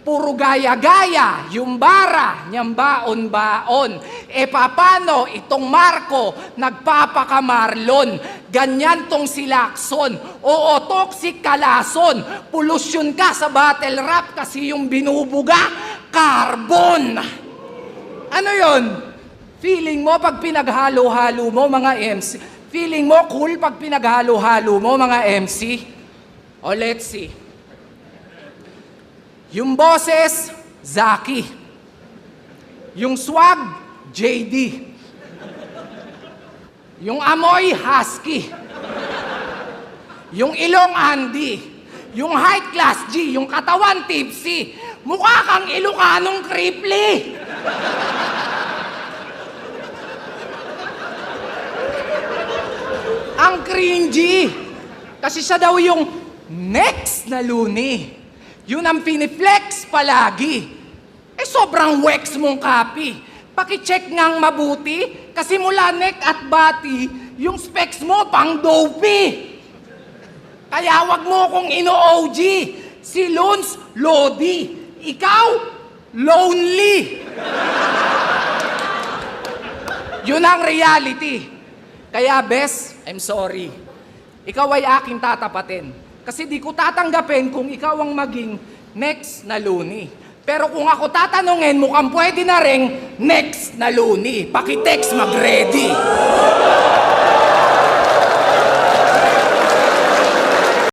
Puro gaya-gaya, yung bara, niyang baon-baon. E papano itong Marco, nagpapakamarlon. Ganyan tong si Lacson. Oo, toxic kalason. Pollution ka sa battle rap kasi yung binubuga, carbon. Ano yon? Feeling mo pag pinaghalo-halo mo mga MC? Feeling mo cool pag pinaghalo-halo mo mga MC? O let's see. Yung boses, Zaki. Yung swag, JD. Yung amoy, Husky. Yung ilong, Andy. Yung height, class G. Yung katawan, tipsy. Mukha kang Ilocanong Cripply. Ang cringy. Kasi siya daw yung next na Looney. Yun ang piniflex palagi. Eh sobrang wex mong copy. Pakicheck ngang mabuti kasi mula neck at body, yung specs mo pang dopey. Kaya wag mo kong ino-OG. Si Lons, Lodi. Ikaw, lonely. Yun ang reality. Kaya bes, I'm sorry. Ikaw ay aking tatapatin. Kasi di ko tatanggapin kung ikaw ang maging next na Looney. Pero kung ako tatanungin, mukhang pwede na ring next na Looney. Pakitext, mag-ready.